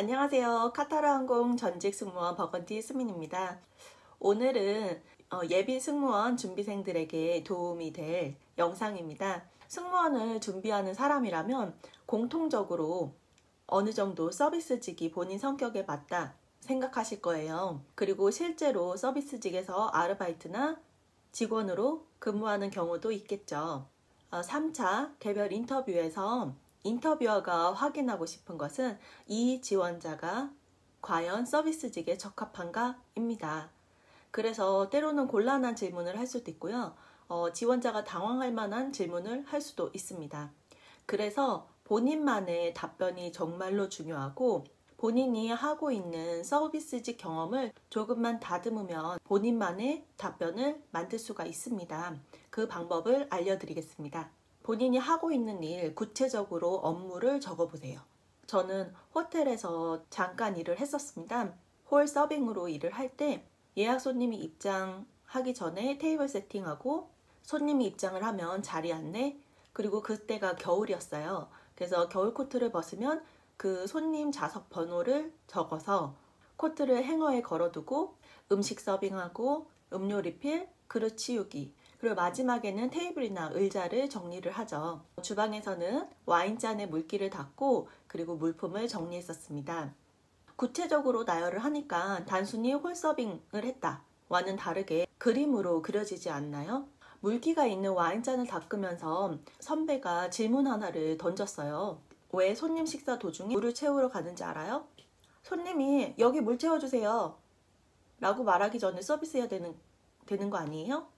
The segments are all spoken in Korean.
안녕하세요. 카타르 항공 전직 승무원 버건디 수민입니다. 오늘은 예비 승무원 준비생들에게 도움이 될 영상입니다. 승무원을 준비하는 사람이라면 공통적으로 어느 정도 서비스직이 본인 성격에 맞다 생각하실 거예요. 그리고 실제로 서비스직에서 아르바이트나 직원으로 근무하는 경우도 있겠죠. 3차 개별 인터뷰에서 인터뷰어가 확인하고 싶은 것은 이 지원자가 과연 서비스직에 적합한가입니다. 그래서 때로는 곤란한 질문을 할 수도 있고요. 지원자가 당황할 만한 질문을 할 수도 있습니다. 그래서 본인만의 답변이 정말로 중요하고 본인이 하고 있는 서비스직 경험을 조금만 다듬으면 본인만의 답변을 만들 수가 있습니다. 그 방법을 알려드리겠습니다. 본인이 하고 있는 일, 구체적으로 업무를 적어보세요. 저는 호텔에서 잠깐 일을 했었습니다. 홀 서빙으로 일을 할 때 예약 손님이 입장하기 전에 테이블 세팅하고 손님이 입장을 하면 자리 안내, 그리고 그때가 겨울이었어요. 그래서 겨울 코트를 벗으면 그 손님 좌석 번호를 적어서 코트를 행어에 걸어두고 음식 서빙하고 음료 리필, 그릇 치우기, 그리고 마지막에는 테이블이나 의자를 정리를 하죠. 주방에서는 와인잔에 물기를 닦고 그리고 물품을 정리했었습니다. 구체적으로 나열을 하니까 단순히 홀서빙을 했다와는 다르게 그림으로 그려지지 않나요? 물기가 있는 와인잔을 닦으면서 선배가 질문 하나를 던졌어요. 왜 손님 식사 도중에 물을 채우러 가는지 알아요? 손님이 여기 물 채워주세요 라고 말하기 전에 서비스해야 되는 거 아니에요?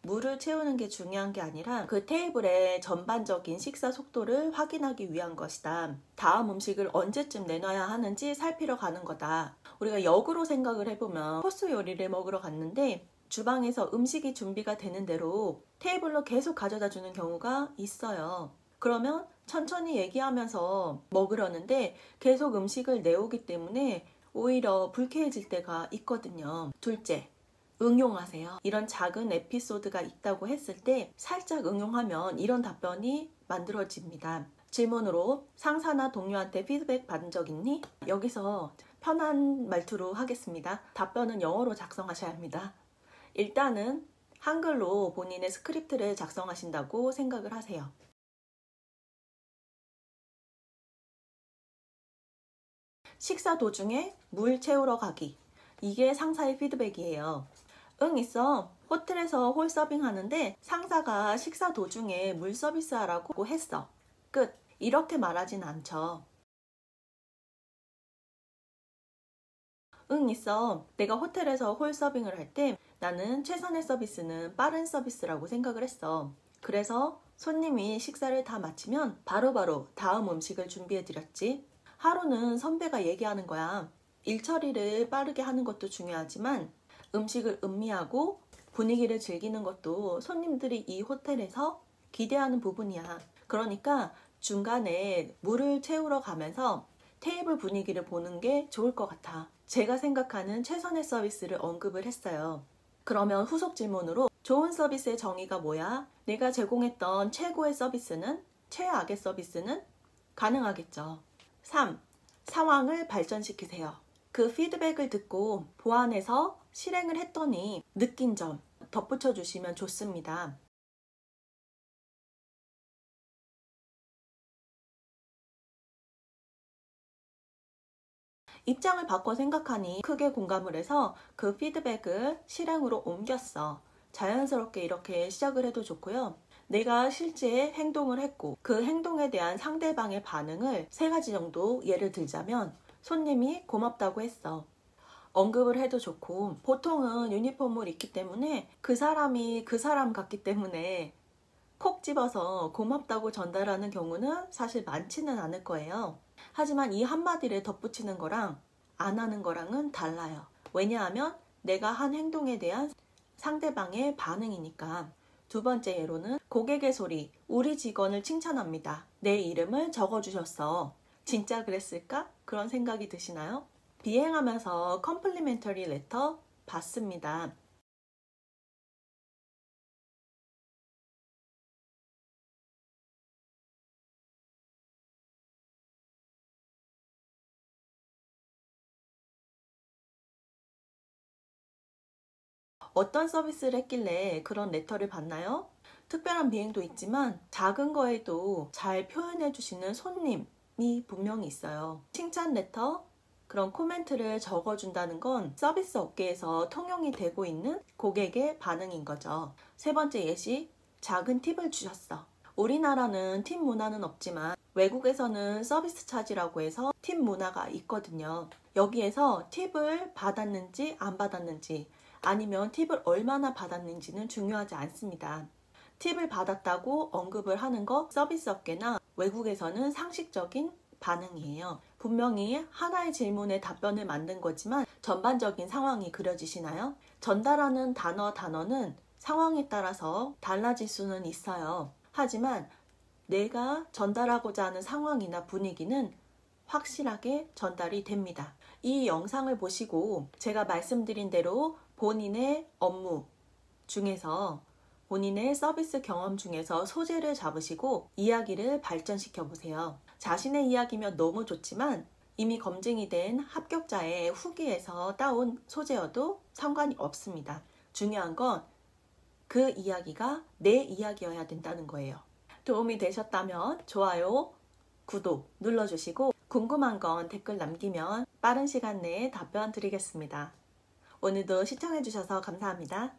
물을 채우는 게 중요한 게 아니라 그 테이블의 전반적인 식사 속도를 확인하기 위한 것이다. 다음 음식을 언제쯤 내놔야 하는지 살피러 가는 거다. 우리가 역으로 생각을 해보면 코스 요리를 먹으러 갔는데 주방에서 음식이 준비가 되는 대로 테이블로 계속 가져다 주는 경우가 있어요. 그러면 천천히 얘기하면서 먹으려는데 계속 음식을 내오기 때문에 오히려 불쾌해질 때가 있거든요. 둘째, 응용하세요. 이런 작은 에피소드가 있다고 했을 때 살짝 응용하면 이런 답변이 만들어집니다. 질문으로 상사나 동료한테 피드백 받은 적 있니? 여기서 편한 말투로 하겠습니다. 답변은 영어로 작성하셔야 합니다. 일단은 한글로 본인의 스크립트를 작성하신다고 생각을 하세요. 식사 도중에 물 채우러 가기. 이게 상사의 피드백이에요. 응, 있어. 호텔에서 홀 서빙 하는데 상사가 식사 도중에 물 서비스 하라고 했어. 끝. 이렇게 말하진 않죠. 응, 있어. 내가 호텔에서 홀 서빙을 할 때 나는 최선의 서비스는 빠른 서비스라고 생각을 했어. 그래서 손님이 식사를 다 마치면 바로바로 다음 음식을 준비해 드렸지. 하루는 선배가 얘기하는 거야. 일 처리를 빠르게 하는 것도 중요하지만 음식을 음미하고 분위기를 즐기는 것도 손님들이 이 호텔에서 기대하는 부분이야. 그러니까 중간에 물을 채우러 가면서 테이블 분위기를 보는 게 좋을 것 같아. 제가 생각하는 최선의 서비스를 언급을 했어요. 그러면 후속 질문으로 좋은 서비스의 정의가 뭐야? 내가 제공했던 최고의 서비스는? 최악의 서비스는? 가능하겠죠. 3. 상황을 발전시키세요. 그 피드백을 듣고 보완해서 실행을 했더니 느낀 점 덧붙여 주시면 좋습니다. 입장을 바꿔 생각하니 크게 공감을 해서 그 피드백을 실행으로 옮겼어. 자연스럽게 이렇게 시작을 해도 좋고요. 내가 실제 행동을 했고 그 행동에 대한 상대방의 반응을 3가지 정도 예를 들자면 손님이 고맙다고 했어. 언급을 해도 좋고 보통은 유니폼을 입기 때문에 그 사람이 그 사람 같기 때문에 콕 집어서 고맙다고 전달하는 경우는 사실 많지는 않을 거예요. 하지만 이 한마디를 덧붙이는 거랑 안 하는 거랑은 달라요. 왜냐하면 내가 한 행동에 대한 상대방의 반응이니까. 2번째 예로는 고객의 소리, 우리 직원을 칭찬합니다. 내 이름을 적어주셨어. 진짜 그랬을까? 그런 생각이 드시나요? 비행하면서 컴플리멘터리 레터 받습니다. 어떤 서비스를 했길래 그런 레터를 받나요? 특별한 비행도 있지만 작은 거에도 잘 표현해 주시는 손님이 분명히 있어요. 칭찬 레터, 그런 코멘트를 적어준다는 건 서비스 업계에서 통용이 되고 있는 고객의 반응인 거죠. 세 번째 예시, 작은 팁을 주셨어. 우리나라는 팁 문화는 없지만 외국에서는 서비스 차지라고 해서 팁 문화가 있거든요. 여기에서 팁을 받았는지 안 받았는지 아니면 팁을 얼마나 받았는지는 중요하지 않습니다. 팁을 받았다고 언급을 하는 거 서비스 업계나 외국에서는 상식적인 반응이에요. 분명히 하나의 질문에 답변을 만든 거지만 전반적인 상황이 그려지시나요? 전달하는 단어는 상황에 따라서 달라질 수는 있어요. 하지만 내가 전달하고자 하는 상황이나 분위기는 확실하게 전달이 됩니다. 이 영상을 보시고 제가 말씀드린 대로 본인의 업무 중에서 본인의 서비스 경험 중에서 소재를 잡으시고 이야기를 발전시켜 보세요. 자신의 이야기면 너무 좋지만 이미 검증이 된 합격자의 후기에서 따온 소재여도 상관이 없습니다. 중요한 건 그 이야기가 내 이야기여야 된다는 거예요. 도움이 되셨다면 좋아요, 구독 눌러주시고 궁금한 건 댓글 남기면 빠른 시간 내에 답변 드리겠습니다. 오늘도 시청해주셔서 감사합니다.